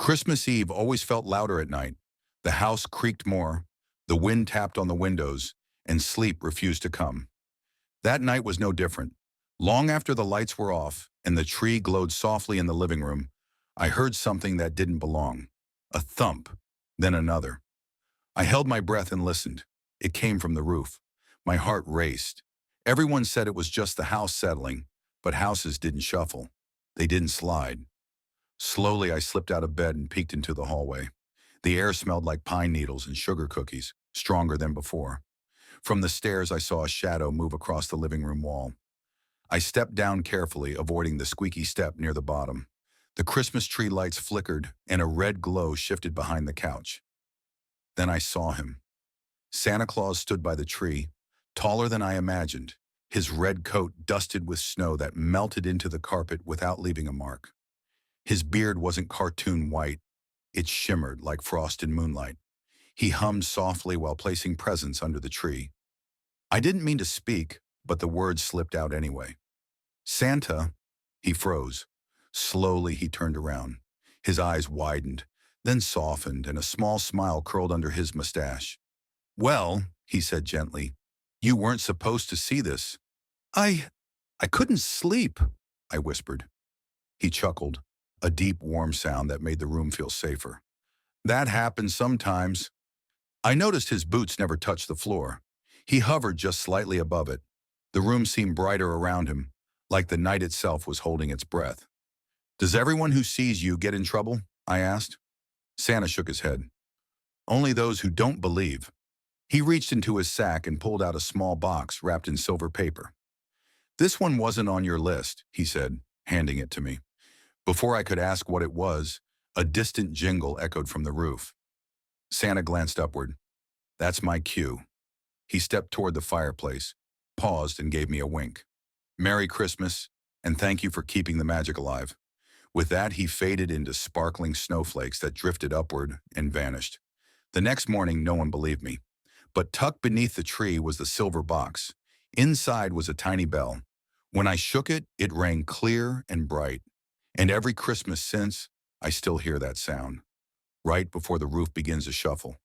Christmas Eve always felt louder at night. The house creaked more, the wind tapped on the windows, and sleep refused to come. That night was no different. Long after the lights were off and the tree glowed softly in the living room, I heard something that didn't belong. A thump, then another. I held my breath and listened. It came from the roof. My heart raced. Everyone said it was just the house settling, but houses didn't shuffle. They didn't slide. Slowly, I slipped out of bed and peeked into the hallway. The air smelled like pine needles and sugar cookies, stronger than before. From the stairs, I saw a shadow move across the living room wall. I stepped down carefully, avoiding the squeaky step near the bottom. The Christmas tree lights flickered, and a red glow shifted behind the couch. Then I saw him. Santa Claus stood by the tree, taller than I imagined, his red coat dusted with snow that melted into the carpet without leaving a mark. His beard wasn't cartoon white. It shimmered like frost in moonlight. He hummed softly while placing presents under the tree. I didn't mean to speak, but the words slipped out anyway. Santa, he froze. Slowly he turned around. His eyes widened, then softened, and a small smile curled under his mustache. Well, he said gently, you weren't supposed to see this. I I couldn't sleep, I whispered. He chuckled, a deep, warm sound that made the room feel safer. That happens sometimes. I noticed his boots never touched the floor. He hovered just slightly above it. The room seemed brighter around him, like the night itself was holding its breath. Does everyone who sees you get in trouble? I asked. Santa shook his head. Only those who don't believe. He reached into his sack and pulled out a small box wrapped in silver paper. This one wasn't on your list, he said, handing it to me. Before I could ask what it was, a distant jingle echoed from the roof. Santa glanced upward. That's my cue. He stepped toward the fireplace, paused, and gave me a wink. Merry Christmas, and thank you for keeping the magic alive. With that, he faded into sparkling snowflakes that drifted upward and vanished. The next morning, no one believed me. But tucked beneath the tree was the silver box. Inside was a tiny bell. When I shook it, it rang clear and bright. And every Christmas since, I still hear that sound, right before the roof begins to shuffle.